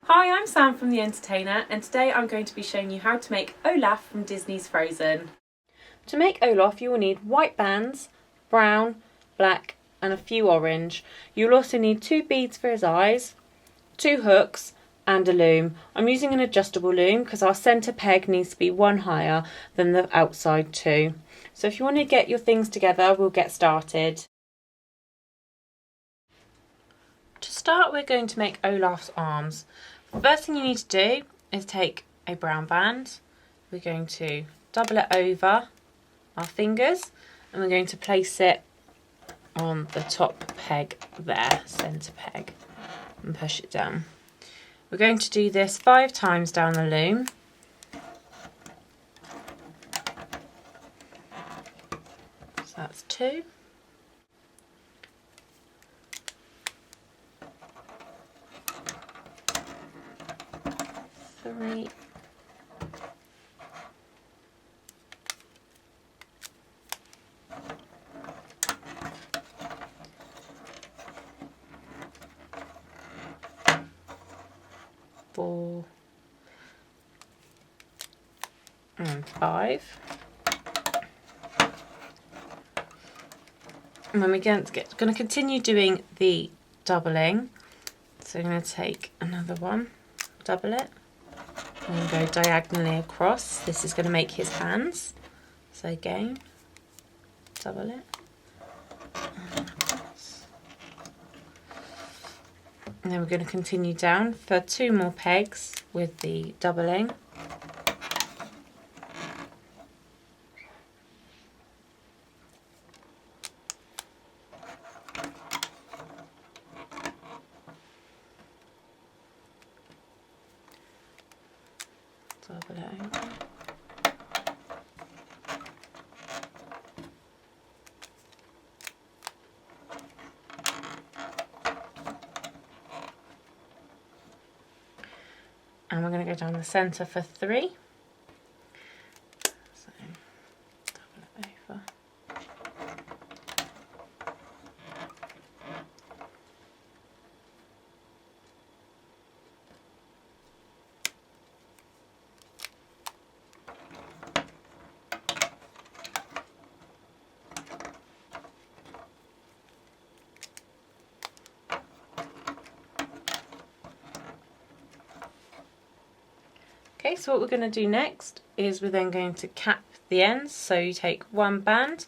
Hi, I'm Sam from The Entertainer, and today I'm going to be showing you how to make Olaf from Disney's Frozen. To make Olaf, you will need white bands, brown, black, and a few orange. You'll also need 2 beads for his eyes, 2 hooks, and a loom. I'm using an adjustable loom because our centre peg needs to be 1 higher than the outside 2. So if you want to get your things together, we'll get started. To start, we're going to make Olaf's arms. First thing you need to do is take a brown band. We're going to double it over our fingers and we're going to place it on the top peg there, centre peg, and push it down. We're going to do this 5 times down the loom. So that's 2. 3. 4 and 5. And then we're going to continue doing the doubling. So I'm going to take another one, double it, and go diagonally across. This is going to make his hands. So again, double it, and across. And then we're going to continue down for 2 more pegs with the doubling. Double it over. And we're going to go down the centre for 3. So, double it over. Okay, so what we're going to do next is we're then going to cap the ends. So you take 1 band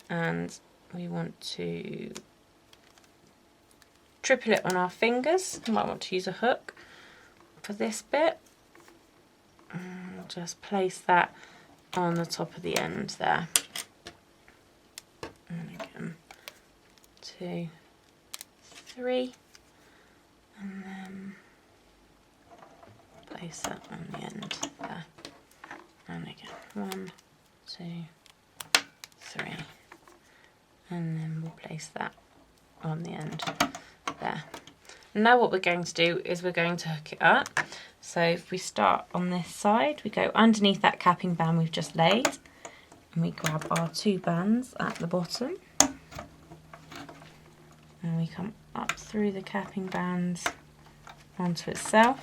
and we want to triple it on our fingers. You might want to use a hook for this bit. And just place that on the top of the end there. And again, 2, 3, and then place that on the end there, and again 1, 2, 3, and then we'll place that on the end there. Now what we're going to do is we're going to hook it up. So if we start on this side, we go underneath that capping band we've just laid, and we grab our 2 bands at the bottom, and we come up through the capping bands onto itself.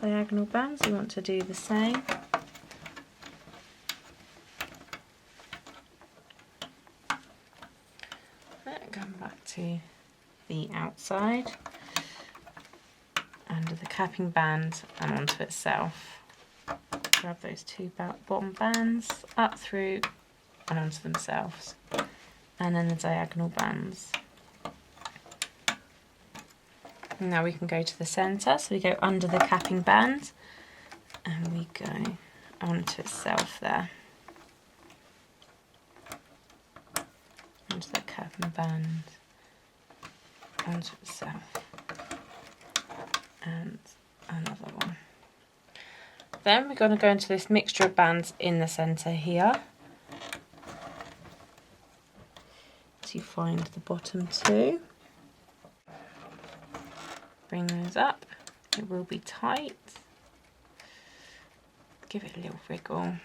Diagonal bands, we want to do the same. Then come back to the outside, under the capping band and onto itself. Grab those 2 bottom bands up through and onto themselves, and then the diagonal bands. Now we can go to the centre, so we go under the capping band and we go onto itself there, onto the capping band, onto itself, and another one. Then we're going to go into this mixture of bands in the centre here. So you find the bottom 2. Bring those up. It will be tight. give it a little wriggle.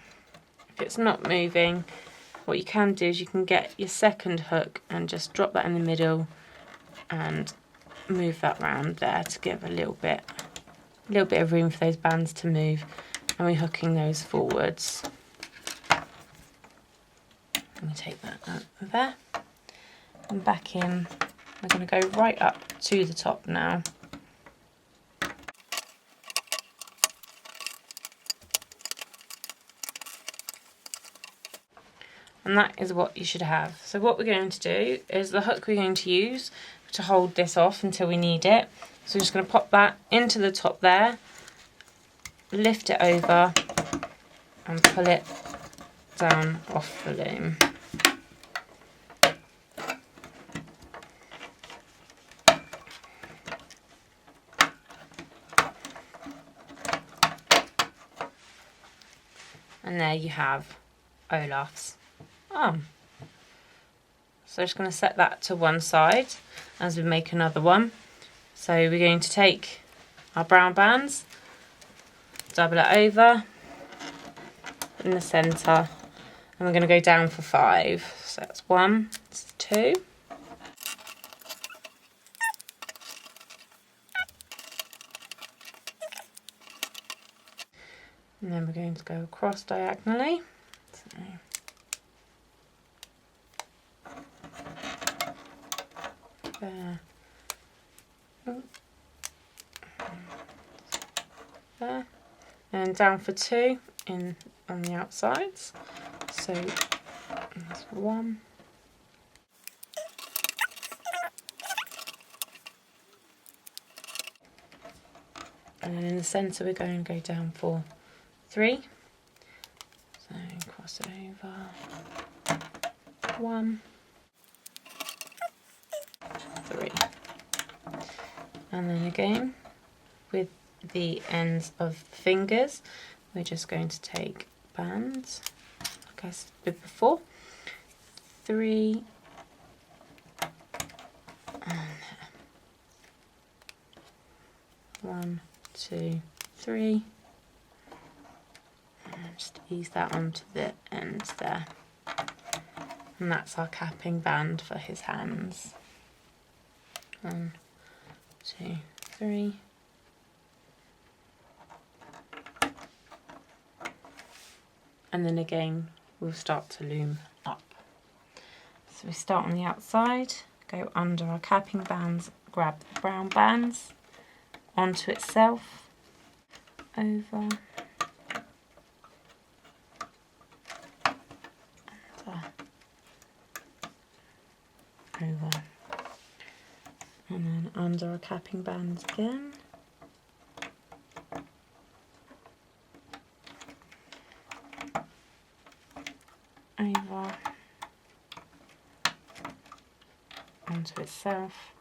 If it's not moving, what you can do is you can get your second hook and just drop that in the middle and move that round there to give a little bit of room for those bands to move, and we're hooking those forwards. I'm going to take that out of there and back in. We're going to go right up to the top now. And that is what you should have. So what we're going to do is the hook we're going to use to hold this off until we need it. So we're just going to pop that into the top there, lift it over and pull it down off the loom. And there you have Olaf's arm. So I'm just going to set that to one side as we make another one. So we're going to take our brown bands, double it over in the centre, and we're going to go down for 5. So that's 1, that's 2. And then we're going to go across diagonally. So there. There. And down for 2 on the outsides. So that's 1. And then in the centre we're going to go down for 3. So cross it over. 1, 3. And then again with the ends of the fingers we're just going to take bands like I did before. 3 and 1, 2, 3, and just ease that onto the end there, and that's our capping band for his hands. 1, 2, 3. And then again we'll start to loom up. So we start on the outside, go under our capping bands, grab the brown bands onto itself, over, over, and then under our capping bands again, over, onto itself,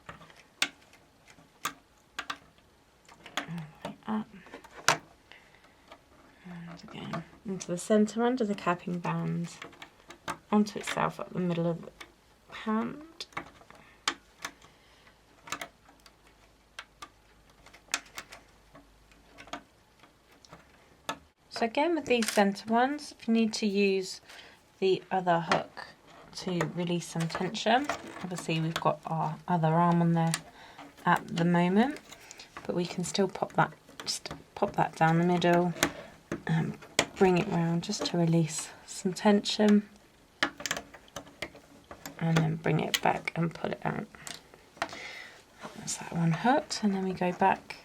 up, and again into the centre under the capping band, onto itself up the middle of the hand, so again with these centre ones, if you need to use the other hook to release some tension, obviously we've got our other arm on there at the moment, but we can still pop that down the middle and bring it round just to release some tension, and then bring it back and pull it out. That's that one hooked, and then we go back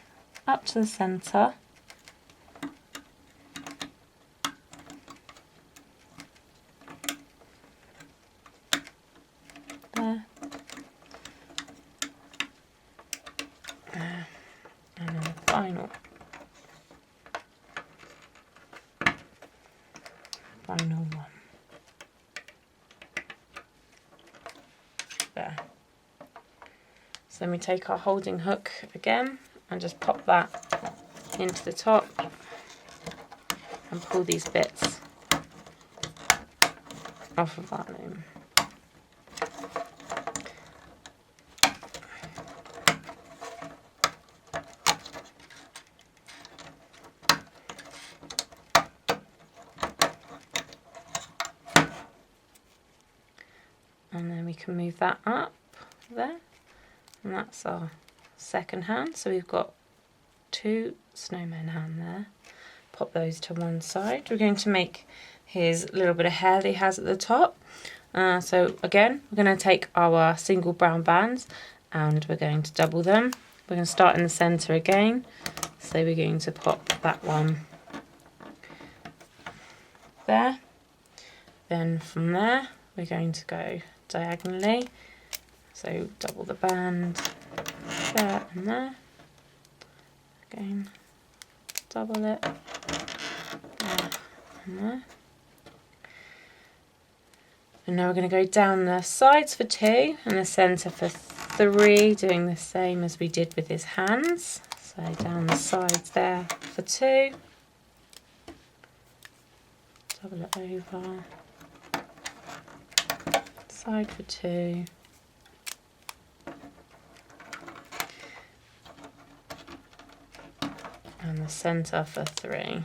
up to the centre, there, there, and then the final one. There. So then we take our holding hook again and just pop that into the top and pull these bits off of our loom. we can move that up there, and that's our second hand. So we've got 2 snowman hand there. Pop those to one side. We're going to make his little bit of hair that he has at the top. So again, we're going to take our single brown bands and we're going to double them. We're going to start in the centre again. So we're going to pop that one there. Then from there, we're going to go diagonally. So double the band there and there. Again, double it there and there. And now we're going to go down the sides for 2 and the centre for 3, doing the same as we did with his hands. So down the sides there for 2, double it over, side for 2, and the centre for 3.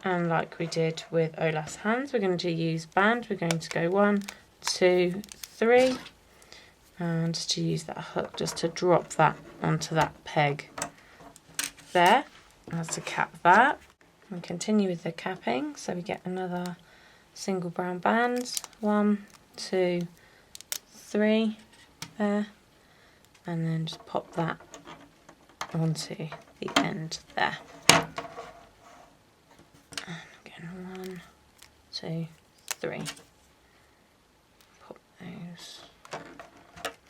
And like we did with Olaf's hands, we're going to use band. We're going to go 1, 2, 3, and to use that hook just to drop that onto that peg there, as to cap that. And continue with the capping, so we get another single brown band, 1, 2, 3 there, and then just pop that onto the end there. 1, 2, 3. Pop those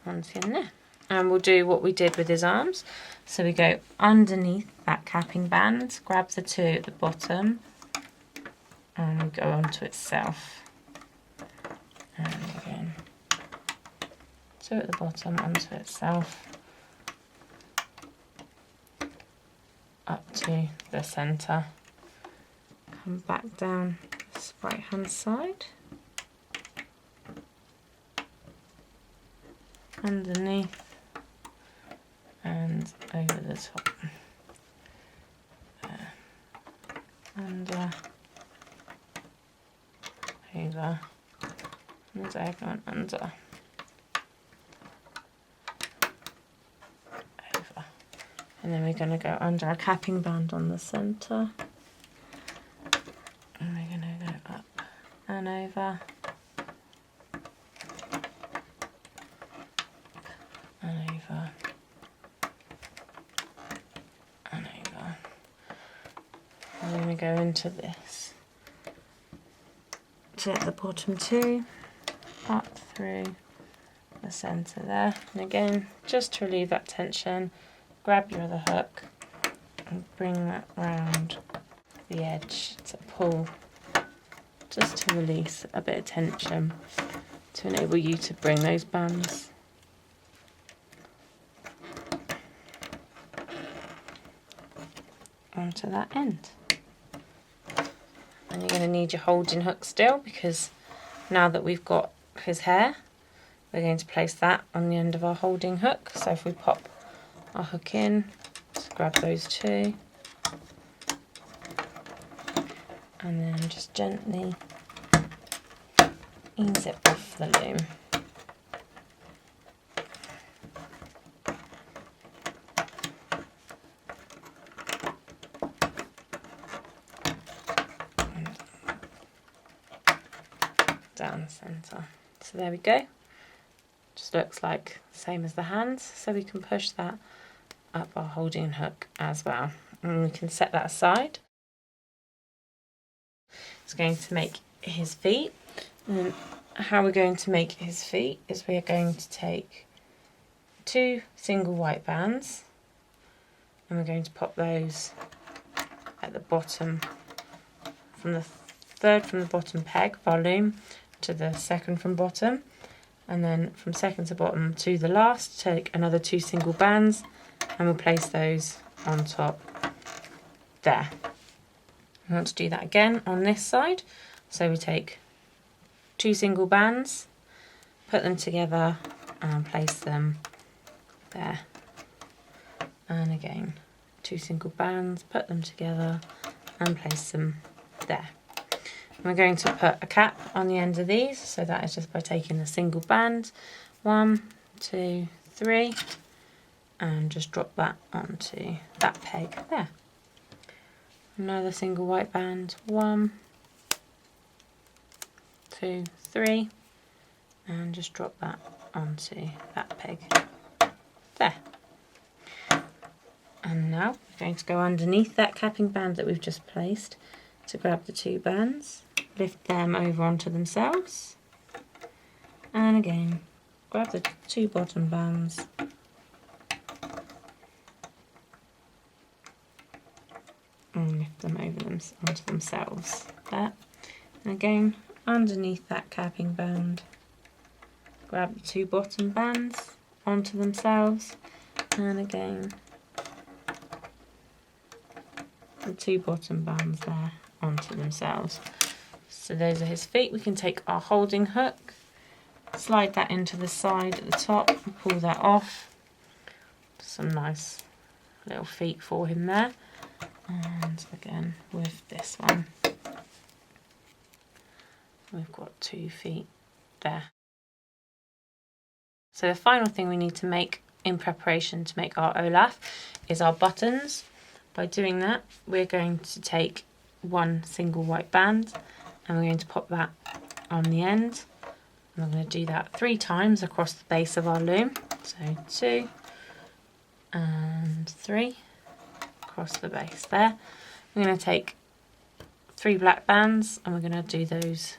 onto in there. And we'll do what we did with his arms. So we go underneath that capping band, grab the 2 at the bottom, and we go onto itself. And again, 2 at the bottom, onto itself, up to the centre. Come back down this right hand side, underneath and over the top, there, under, over, and diagonal and under, over, and then we're going to go under a capping band on the centre. And we're going to go up and over, and over, and over. And we're going to go into this. So at the bottom 2, up through the centre there. And again, just to relieve that tension, grab your other hook and bring that round the edge to pull, just to release a bit of tension to enable you to bring those bands onto that end. And you're going to need your holding hook still, because now that we've got his hair, we're going to place that on the end of our holding hook. So if we pop our hook in, just grab those 2, and then just gently ease it off the loom. And down the centre. So there we go. Just looks like the same as the hands, so we can push that up our holding hook as well. And we can set that aside. It's going to make his feet. And how we're going to make his feet is we are going to take 2 single white bands and we're going to pop those at the bottom, from the third from the bottom peg of our loom to the second from bottom, and then from second to bottom to the last take another 2 single bands and we'll place those on top there. We want to do that again on this side, so we take 2 single bands put them together and place them there. And again, 2 single bands, put them together and place them there. We're going to put a cap on the end of these, so that is just by taking the single band, 1, 2, 3, and just drop that onto that peg there. Another single white band, 1, 2, 3, and just drop that onto that peg there. And now we're going to go underneath that capping band that we've just placed to grab the 2 bands, lift them over onto themselves, and again grab the 2 bottom bands and lift them over onto themselves there. And again underneath that capping band, grab the 2 bottom bands onto themselves, and again the 2 bottom bands there onto themselves. So those are his feet. We can take our holding hook, slide that into the side at the top and pull that off. Some nice little feet for him there. And again with this one, we've got 2 feet there. So the final thing we need to make in preparation to make our Olaf is our buttons. By doing that, we're going to take 1 single white band and we're going to pop that on the end. And I'm going to do that 3 times across the base of our loom. So 2 and 3 across the base there. We're going to take 3 black bands and we're going to do those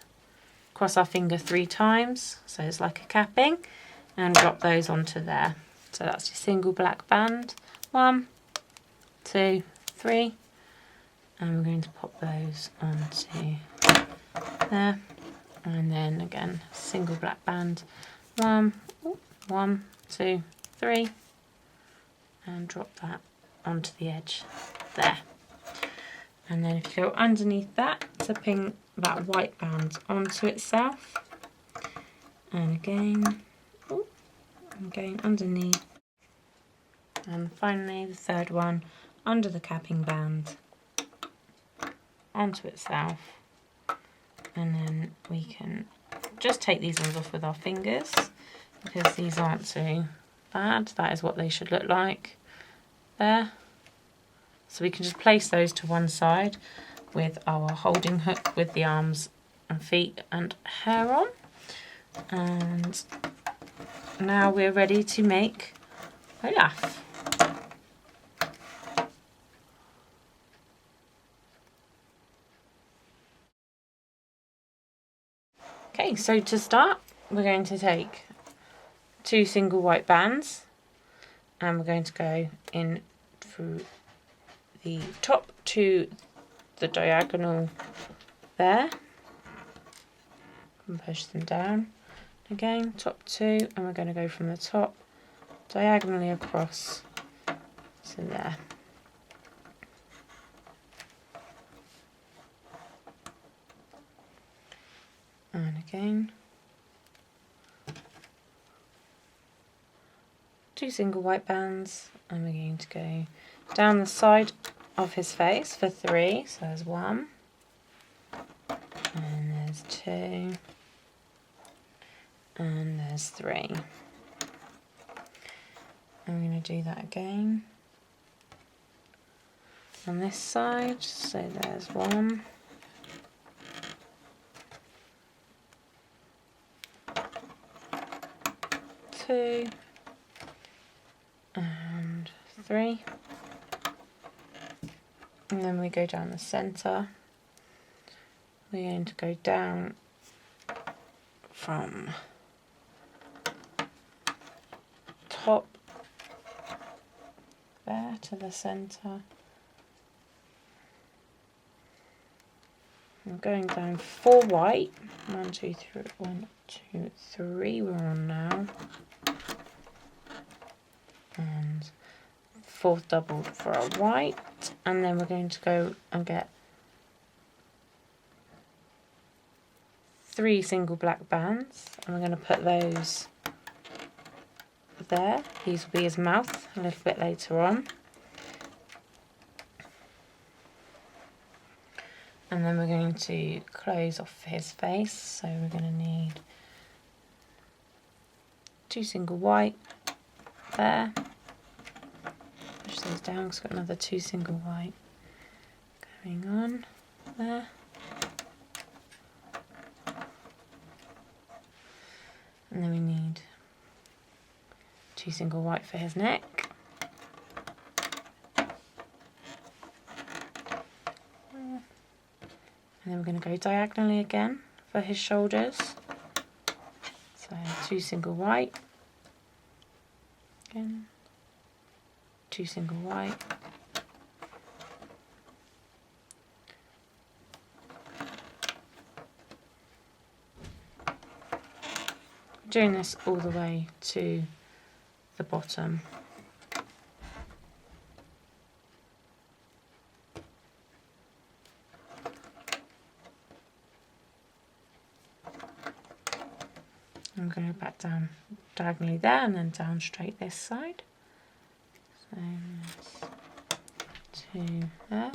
across our finger 3 times, so it's like a capping, and drop those onto there. So that's your single black band, 1, 2, 3, and we're going to pop those onto there, and then again single black band, 1, 2, 3, and drop that onto the edge there. And then if you go underneath that to pin that white band onto itself, and again underneath, and finally the third one under the capping band onto itself, and then we can just take these ones off with our fingers because these aren't too bad. That is what they should look like there. So we can just place those to one side with our holding hook with the arms and feet and hair on. And now we're ready to make Olaf. Okay, so to start, we're going to take 2 single white bands and we're going to go in through the top to the diagonal there and push them down. Again, top 2, and we're going to go from the top diagonally across to there. And again, 2 single white bands, and we're going to go down the side of his face for 3. So there's 1, and there's 2, and there's 3. I'm going to do that again on this side. So there's 1, 2, and 3. And then we go down the centre. We're going to go down from top there to the centre. I'm going down 4 white. 1, 2, 3. 1, 2, 3. We're on now. And 4th doubled for a white, and then we're going to go and get 3 single black bands, and we're going to put those there. These will be his mouth a little bit later on. And then we're going to close off his face, so we're going to need 2 single white there. Push those down because we've got another 2 single white going on there. And then we need 2 single white for his neck. And then we're going to go diagonally again for his shoulders. So 2 single white. Again. 2 single white. Doing this all the way to the bottom. I'm going to go back down diagonally there and then down straight this side. So that's 2 there.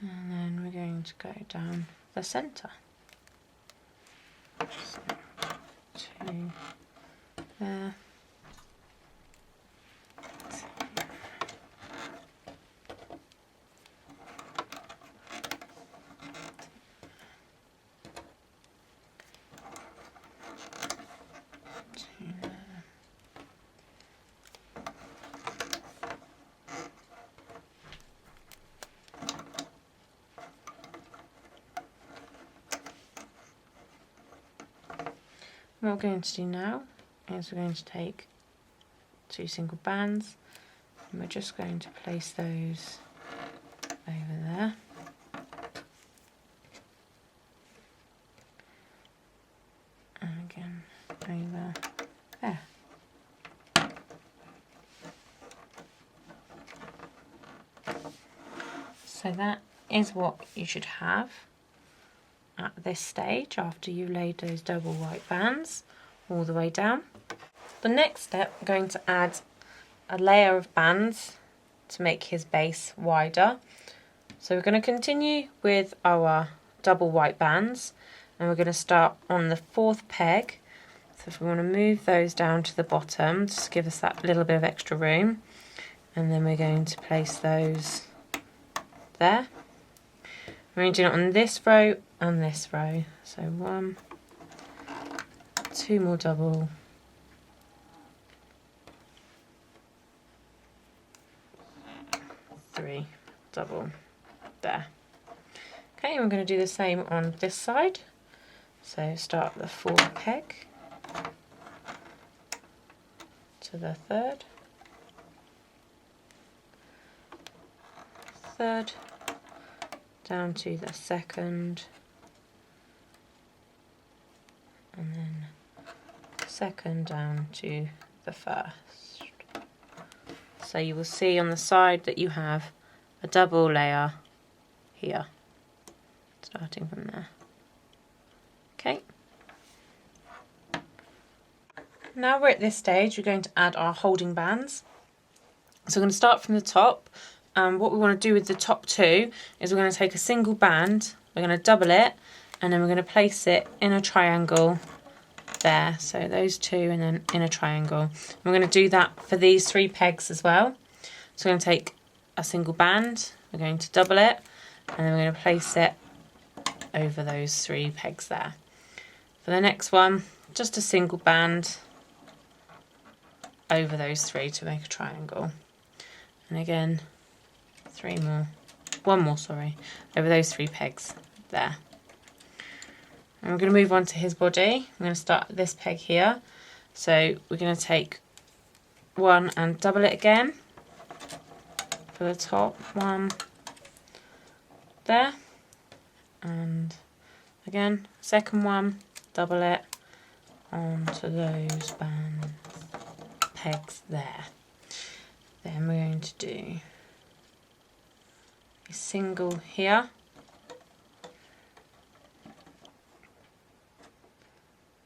And then we're going to go down the centre. So 2 there. What we're going to do now is we're going to take 2 single bands and we're just going to place those over there. And again over there. So that is what you should have at this stage after you laid those double white bands all the way down. The next step, we're going to add a layer of bands to make his base wider. So we're going to continue with our double white bands and we're going to start on the 4th peg. So if we want to move those down to the bottom, just give us that little bit of extra room, and then we're going to place those there. We're going to do it on this row and this row. So 1, 2 more double, 3 double there. Okay, and we're going to do the same on this side. So start the 4th peg to the 3rd, 3rd, down to the 2nd, and then 2nd down to the 1st. So you will see on the side that you have a double layer here, starting from there. Okay. Now we're at this stage, we're going to add our holding bands. So we're going to start from the top. What we want to do with the top 2 is we're going to take a single band, we're going to double it, and then we're going to place it in a triangle there. So those 2 and then in a triangle. And we're going to do that for these 3 pegs as well. So we're going to take a single band, we're going to double it, and then we're going to place it over those 3 pegs there. For the next one, just a single band over those 3 to make a triangle. And again, 1 more, sorry, over those 3 pegs there. And we're going to move on to his body. I'm going to start at this peg here. So we're going to take 1 and double it again for the top 1 there, and again second one, double it onto those pegs there. Then we're going to do a single here,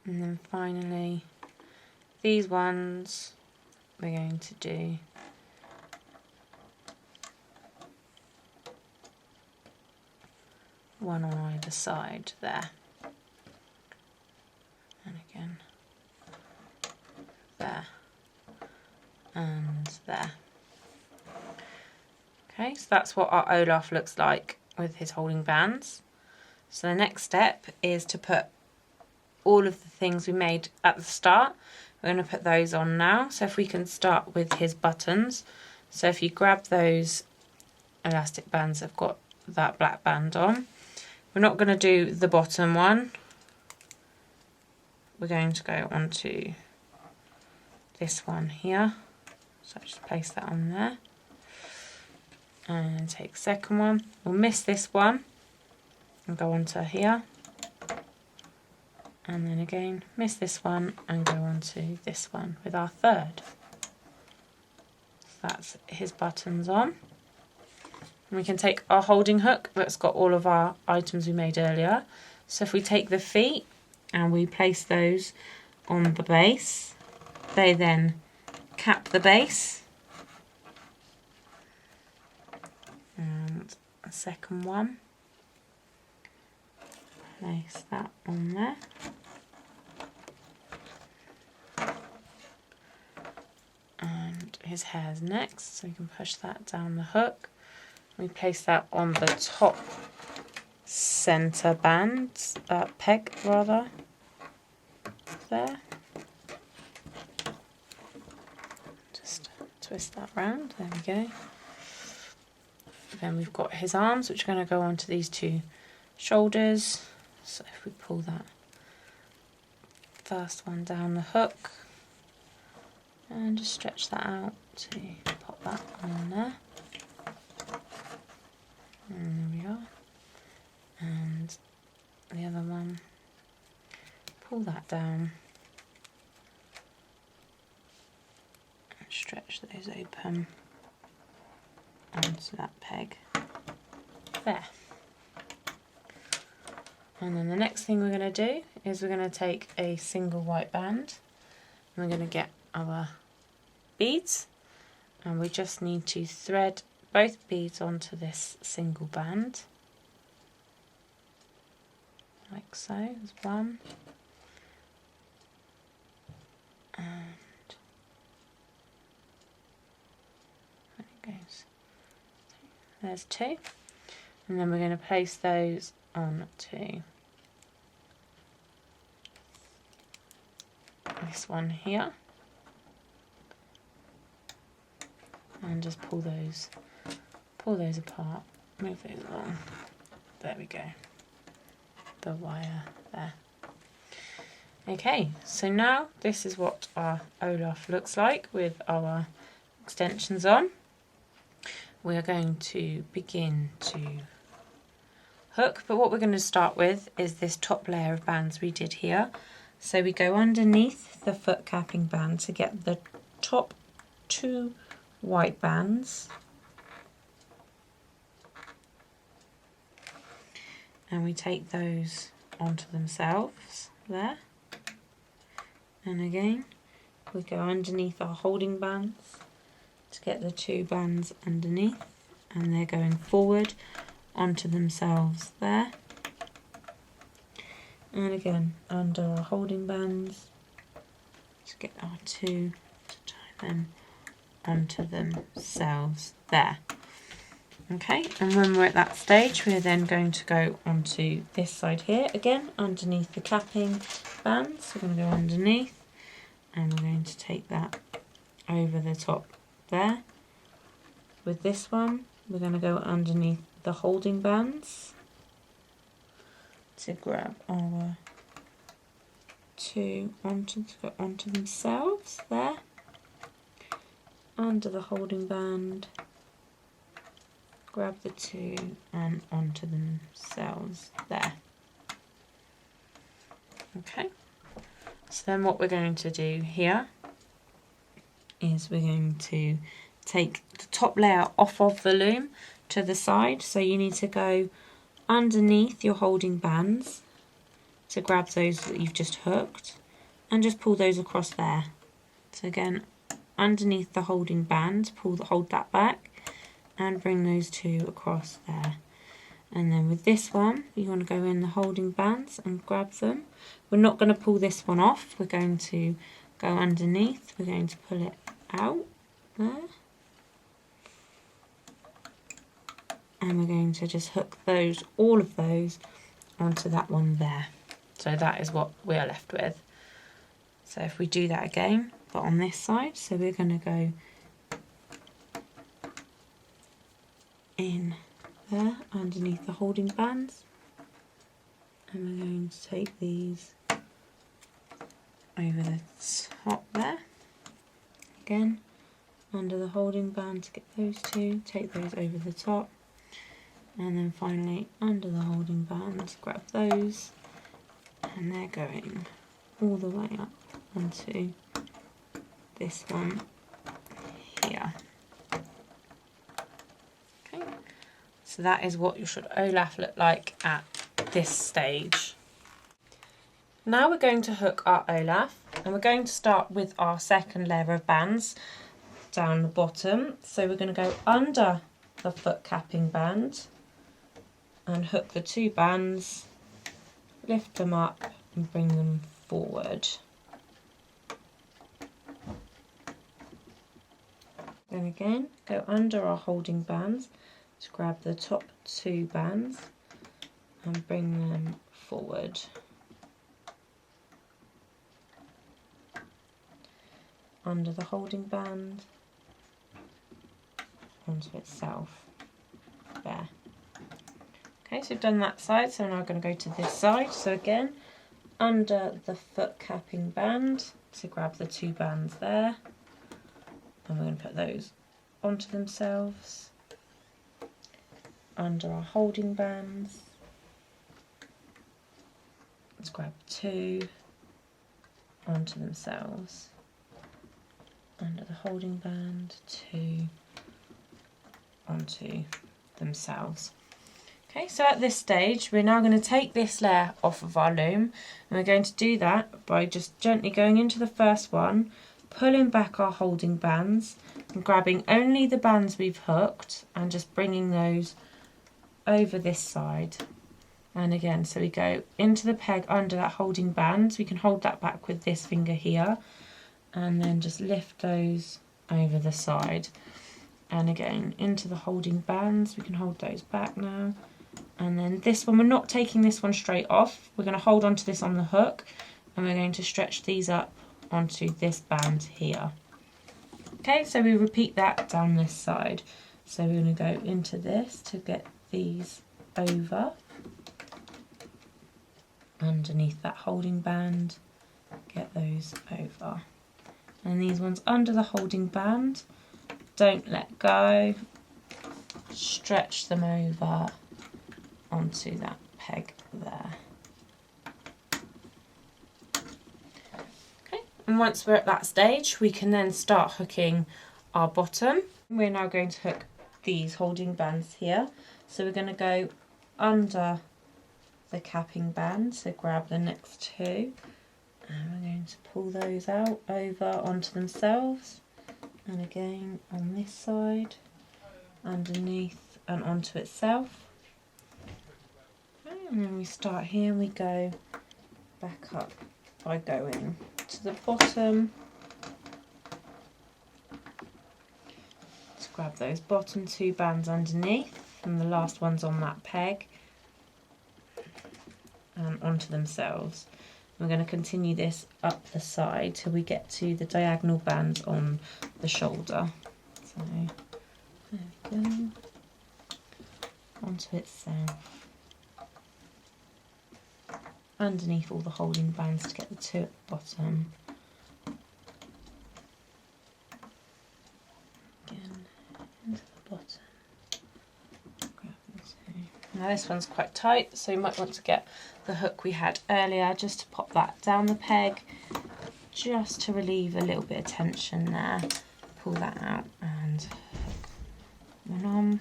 and then finally these ones we're going to do one on either side there, and again there and there. Okay, so that's what our Olaf looks like with his holding bands. So the next step is to put all of the things we made at the start. We're going to put those on now. So if we can start with his buttons. So if you grab those elastic bands that have got that black band on, we're not going to do the bottom one. We're going to go onto this one here. So just place that on there. And take the second one. We'll miss this one and go onto here. And then again, miss this one and go onto this one with our third. So that's his buttons on. And we can take our holding hook that's got all of our items we made earlier. So if we take the feet and we place those on the base, they then cap the base. And a second one, place that on there. And his hair's next, so we can push that down the hook. We place that on the top centre band, peg rather, there. Just twist that round, there we go. Then we've got his arms, which are going to go onto these 2 shoulders. So if we pull that first one down the hook and just stretch that out to pop that on there. And there we are. And the other one, pull that down and stretch those open onto that peg there. And then the next thing we're going to do is we're going to take a single white band and we're going to get our beads, and we just need to thread both beads onto this single band like so. There's one, and there it goes. There's 2, and then we're going to place those on to this one here, and just pull those apart, move those along. There we go. The wire there. Okay, so now this is what our Olaf looks like with our extensions on. We are going to begin to hook, but what we're going to start with is this top layer of bands we did here. So we go underneath the foot capping band to get the top 2 white bands, and we take those onto themselves there, and again we go underneath our holding bands to get the 2 bands underneath, and they're going forward onto themselves there, and again under our holding bands to get our 2 to tie them onto themselves there. Okay, and when we're at that stage, we're then going to go onto this side here again, underneath the capping bands. So we're going to go underneath, and we're going to take that over the top there. With this one, we're going to go underneath the holding bands to grab our two onto themselves there, under the holding band, grab the two and onto themselves there. Okay, so then what we're going to do here is we're going to take the top layer off of the loom to the side. So you need to go underneath your holding bands to grab those that you've just hooked and just pull those across there. So again, underneath the holding band, hold that back and bring those two across there. And then with this one, you want to go in the holding bands and grab them. We're not going to pull this one off, we're going to go underneath, we're going to pull it out there. And we're going to just hook those, all of those, onto that one there. So that is what we're left with. So if we do that again, but on this side, so we're going to go in there underneath the holding bands, and we're going to take these over the top there. Again, under the holding band to get those two, take those over the top. And then finally under the holding band, grab those, and they're going all the way up onto this one here. Okay, so that is what should Olaf look like at this stage. Now we're going to hook our Olaf, and we're going to start with our second layer of bands down the bottom. So we're going to go under the foot capping band and hook the two bands, lift them up and bring them forward. Then again, go under our holding bands to grab the top two bands and bring them forward. Under the holding band, onto itself, there. Okay, so we've done that side, so now we're going to go to this side. So again, under the foot capping band to grab the two bands there, and we're going to put those onto themselves. Under our holding bands, let's grab two onto themselves. Under the holding band, two onto themselves. Okay, so at this stage, we're now going to take this layer off of our loom, and we're going to do that by just gently going into the first one, pulling back our holding bands, and grabbing only the bands we've hooked, and just bringing those over this side. And again, so we go into the peg under that holding band, so we can hold that back with this finger here, and then just lift those over the side. And again, into the holding bands, we can hold those back now. And then this one, we're not taking this one straight off. We're going to hold on to this on the hook, and we're going to stretch these up onto this band here. Okay, so we repeat that down this side. So we're going to go into this to get these over underneath that holding band, get those over. And these ones under the holding band, don't let go, stretch them over onto that peg there. Okay, and once we're at that stage, we can then start hooking our bottom. We're now going to hook these holding bands here. So we're going to go under the capping band, so grab the next two, and we're going to pull those out over onto themselves, and again on this side, underneath and onto itself. And then we start here and we go back up by going to the bottom to grab those bottom two bands underneath, from the last ones on that peg and onto themselves. We're going to continue this up the side till we get to the diagonal bands on the shoulder. So there we go, onto itself, underneath all the holding bands to get the two at the bottom. Again, into the bottom. Grab the two. Now this one's quite tight, so you might want to get the hook we had earlier just to pop that down the peg, just to relieve a little bit of tension there. Pull that out and hook one on.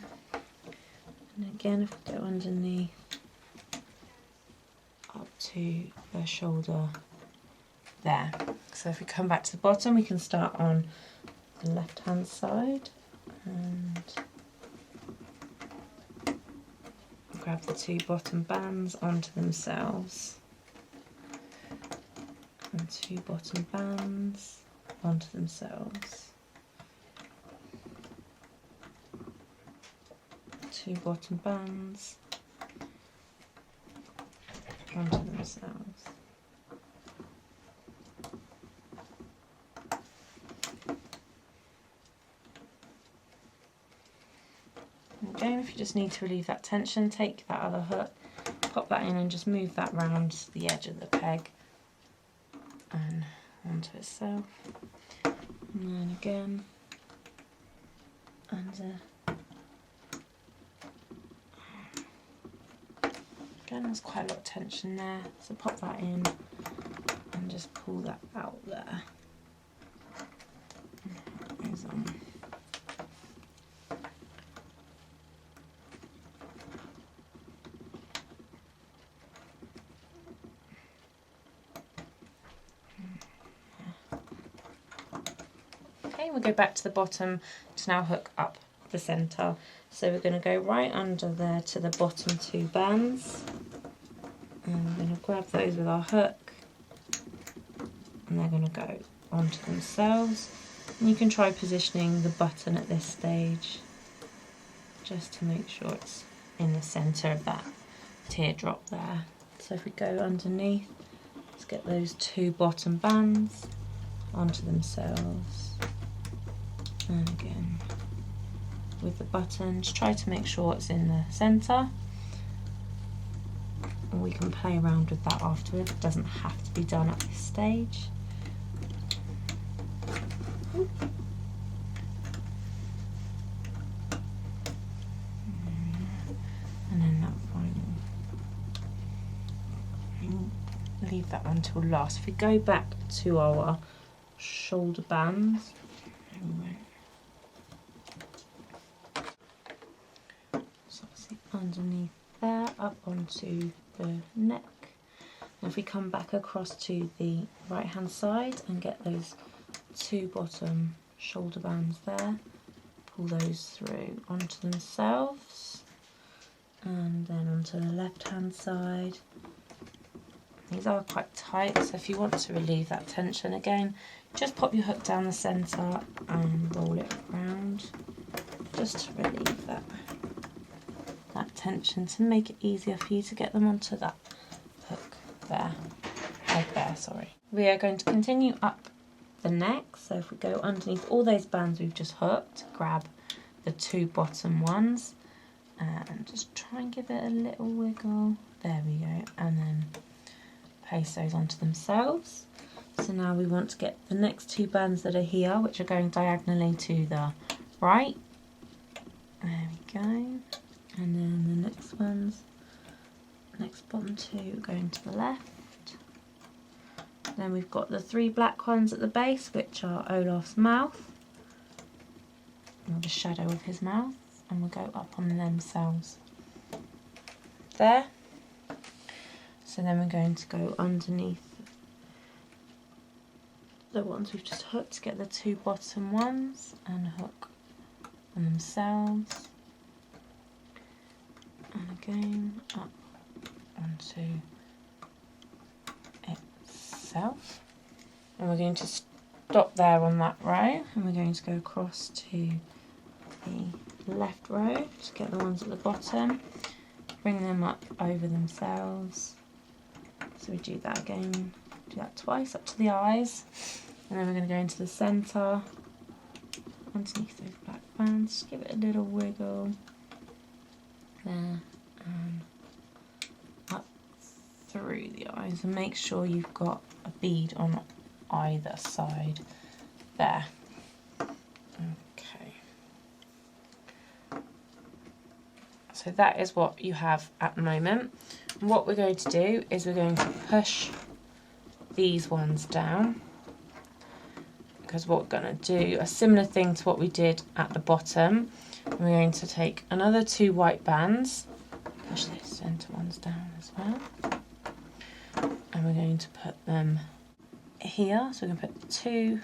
And again, if we go underneath, up to the shoulder there. So if we come back to the bottom, we can start on the left hand side and grab the two bottom bands onto themselves, and two bottom bands onto themselves, two bottom bands onto themselves. Again, if you just need to relieve that tension, take that other hook, pop that in and just move that round the edge of the peg and onto itself. And then again, under. Again, there's quite a lot of tension there, so pop that in and just pull that out there. It goes on. Okay, we'll go back to the bottom to now hook up the centre. So we're going to go right under there to the bottom two bands, and we're going to grab those with our hook, and they're going to go onto themselves. And you can try positioning the button at this stage just to make sure it's in the centre of that teardrop there. So if we go underneath, let's get those two bottom bands onto themselves, and again with the button, just try to make sure it's in the centre, and we can play around with that afterwards. It doesn't have to be done at this stage. And then that final, leave that one till last. If we go back to our shoulder bands, so obviously underneath there, up onto the neck. And if we come back across to the right hand side and get those two bottom shoulder bands there, pull those through onto themselves, and then onto the left hand side. These are quite tight, so if you want to relieve that tension again, just pop your hook down the centre and roll it around, just to relieve that tension, to make it easier for you to get them onto that hook there, peg there, sorry. We are going to continue up the neck, so if we go underneath all those bands we've just hooked, grab the two bottom ones and just try and give it a little wiggle, there we go, and then place those onto themselves. So now we want to get the next two bands that are here, which are going diagonally to the right, there we go, and then the next ones, next bottom two going to the left. Then we've got the three black ones at the base, which are Olaf's mouth, or the shadow of his mouth, and we'll go up on themselves there. So then we're going to go underneath the ones we've just hooked to get the two bottom ones and hook on themselves, and again up onto itself, and we're going to stop there on that row, and we're going to go across to the the left row to get the ones at the bottom, bring them up over themselves. So we do that again, do that twice up to the eyes, and then we're going to go into the centre, underneath those black bands, just give it a little wiggle, there, and up through the eyes, and make sure you've got a bead on either side there. Okay, so that is what you have at the moment. And what we're going to do is we're going to push these ones down, because what we're going to do a similar thing to what we did at the bottom. And we're going to take another 2 white bands, push those centre ones down as well, and we're going to put them here. So we're going to put 2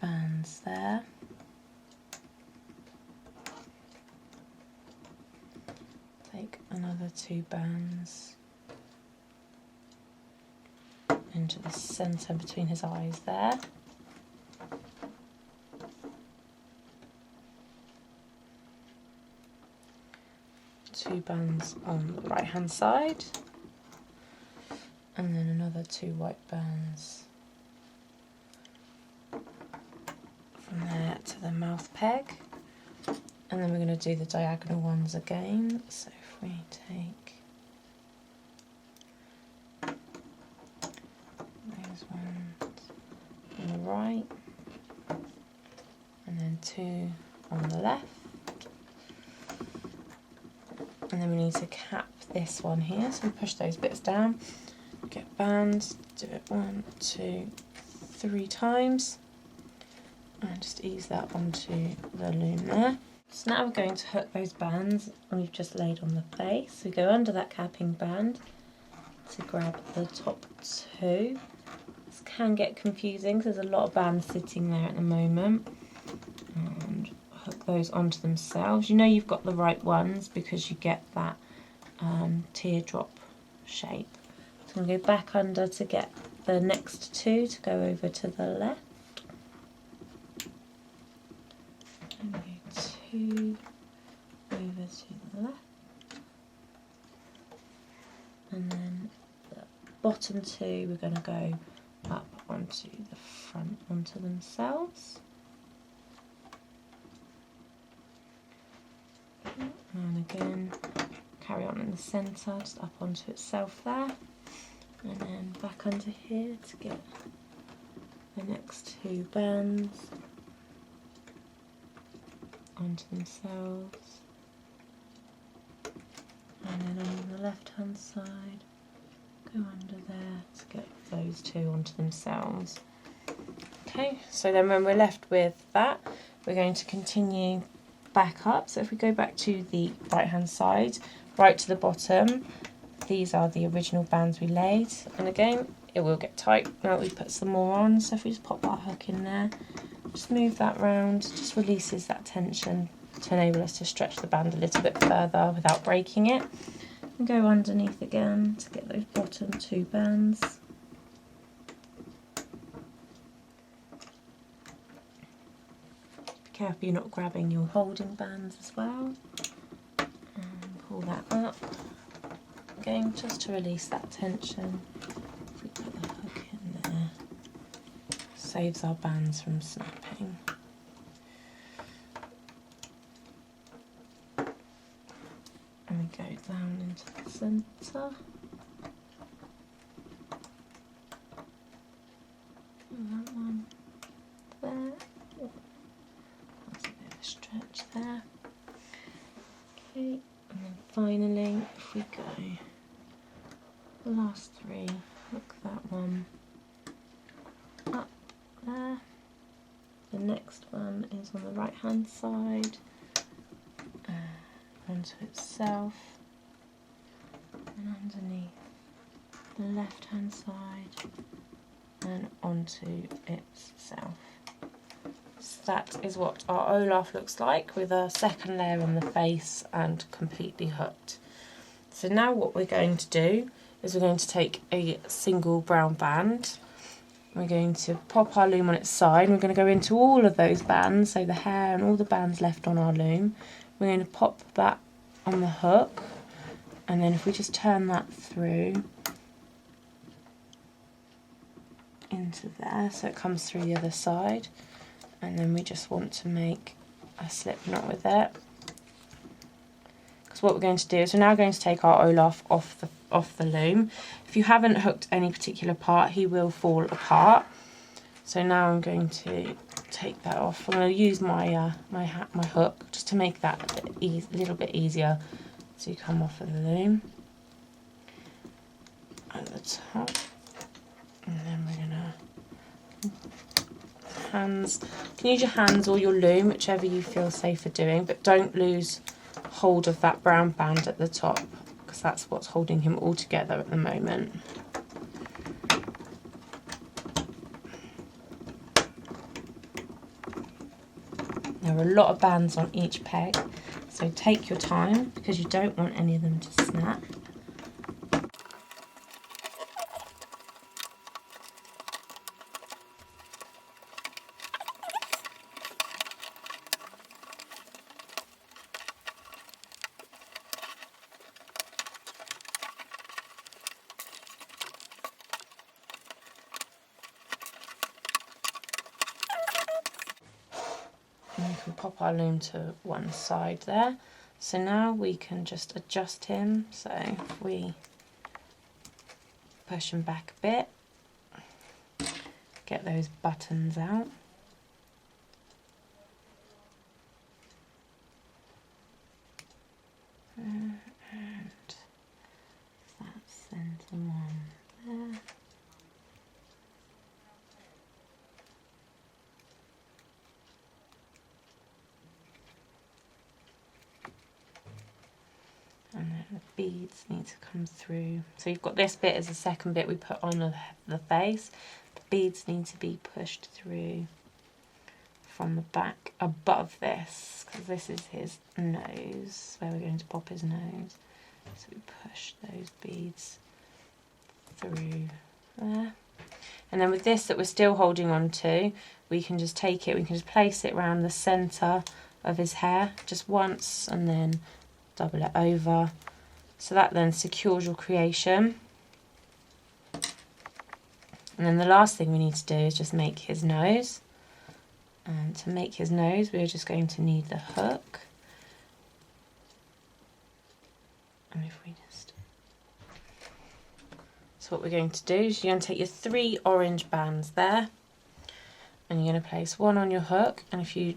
bands there, take another 2 bands into the centre between his eyes there, two bands on the right hand side, and then another 2 white bands from there to the mouth peg, and then we're going to do the diagonal ones again. So if we take those ones on the right, and then 2 on the left, and then we need to cap this one here, so we push those bits down, get bands, do it 1, 2, 3 times, and just ease that onto the loom there. So now we're going to hook those bands we've just laid on the face. We go under that capping band to grab the top 2. This can get confusing because there's a lot of bands sitting there at the moment, and hook those onto themselves. You know you've got the right ones because you get that teardrop shape. So I'm going to go back under to get the next 2 to go over to the left. And go 2 over to the left. And then the bottom 2 we're going to go up onto the front, onto themselves. And again, carry on in the centre, just up onto itself there, and then back under here to get the next 2 bands onto themselves, and then on the left hand side, go under there to get those 2 onto themselves. Okay, so then when we're left with that, we're going to continue back up. So if we go back to the right hand side, right to the bottom, these are the original bands we laid, and again it will get tight now that we put some more on. So if we just pop that hook in there, just move that round, just releases that tension to enable us to stretch the band a little bit further without breaking it, and go underneath again to get those bottom 2 bands. Be careful you're not grabbing your holding bands as well, and pull that up again just to release that tension. If we put the hook in there, saves our bands from snapping. And we go down into the centre. And that one there. That's a bit of a stretch there. Okay, and then finally, if we go the last 3, hook that one up there. The next one is on the right hand side, onto itself, and underneath the left hand side, and onto itself. So that is what our Olaf looks like, with a second layer on the face and completely hooked. So now what we're going to do is we're going to take a single brown band, We're going to pop our loom on its side. We're going to go into all of those bands, so the hair and all the bands left on our loom. We're going to pop that on the hook, and then if we just turn that through into there so it comes through the other side, and then we just want to make a slip knot with it. Because what we're going to do is we're now going to take our Olaf off the loom. If you haven't hooked any particular part, he will fall apart. So now I'm going to take that off. I'm going to use my my hook just to make that a little bit easier to come off of the loom at the top. And then we're gonna hands. You can use your hands or your loom, whichever you feel safer doing, but don't lose hold of that brown band at the top, because that's what's holding him all together at the moment. There are a lot of bands on each peg, so take your time because you don't want any of them to snap. And we can pop our loom to one side there. So now we can just adjust him. So if we push him back a bit, get those buttons out. And that centre one there. And then the beads need to come through. So you've got this bit as the second bit we put on the face. The beads need to be pushed through from the back above this, because this is his nose, where we're going to pop his nose. So we push those beads through there. And then with this that we're still holding on to, we can just take it, we can just place it around the centre of his hair just once and then double it over. So that then secures your creation. And then the last thing we need to do is just make his nose. And to make his nose, we're just going to need the hook. And if we just... So what we're going to do is you're going to take your 3 orange bands there, and you're going to place one on your hook, and if you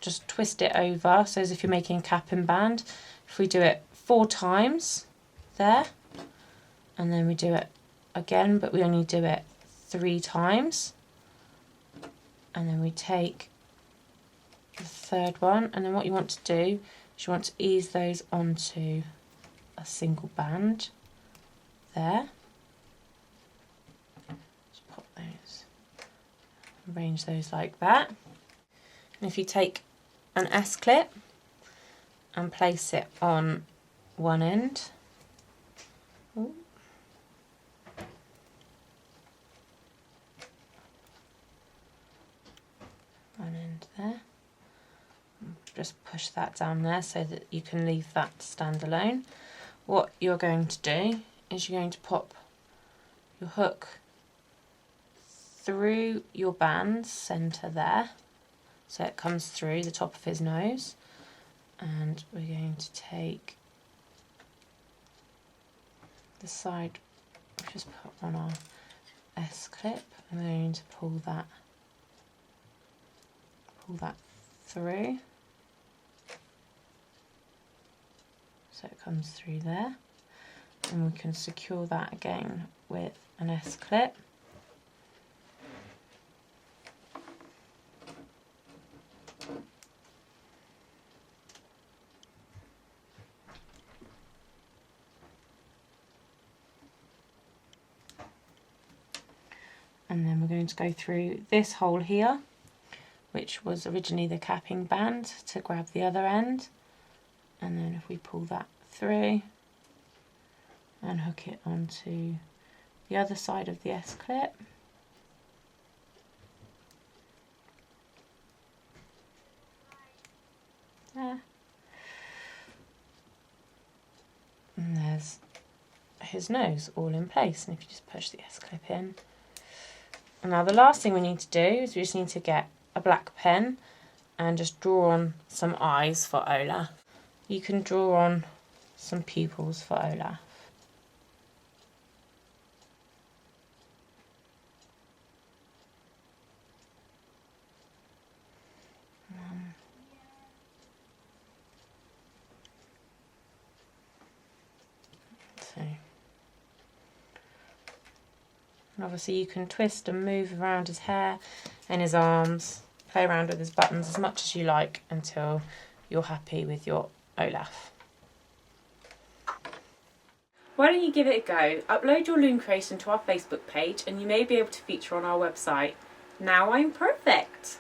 just twist it over, so as if you're making a capping band, if we do it 4 times there, and then we do it again, but we only do it 3 times, and then we take the 3rd one, and then what you want to do is you want to ease those onto a single band there. Just pop those, arrange those like that. And if you take an S-clip and place it on one end, ooh, one end there, just push that down there so that you can leave that to stand alone. What you're going to do is you're going to pop your hook through your band's centre there, so it comes through the top of his nose, and we're going to take the side, just put on our S-clip, and we're going to pull that through, so it comes through there, and we can secure that again with an S-clip. And then we're going to go through this hole here, which was originally the capping band, to grab the other end, and then if we pull that through and hook it onto the other side of the S-clip, his nose all in place. And if you just push the S-clip in. And now the last thing we need to do is we just need to get a black pen and just draw on some eyes for Olaf. You can draw on some pupils for Olaf. And obviously you can twist and move around his hair and his arms, play around with his buttons as much as you like until you're happy with your Olaf. Why don't you give it a go? Upload your loom creation to our Facebook page and you may be able to feature on our website. Now I'm perfect!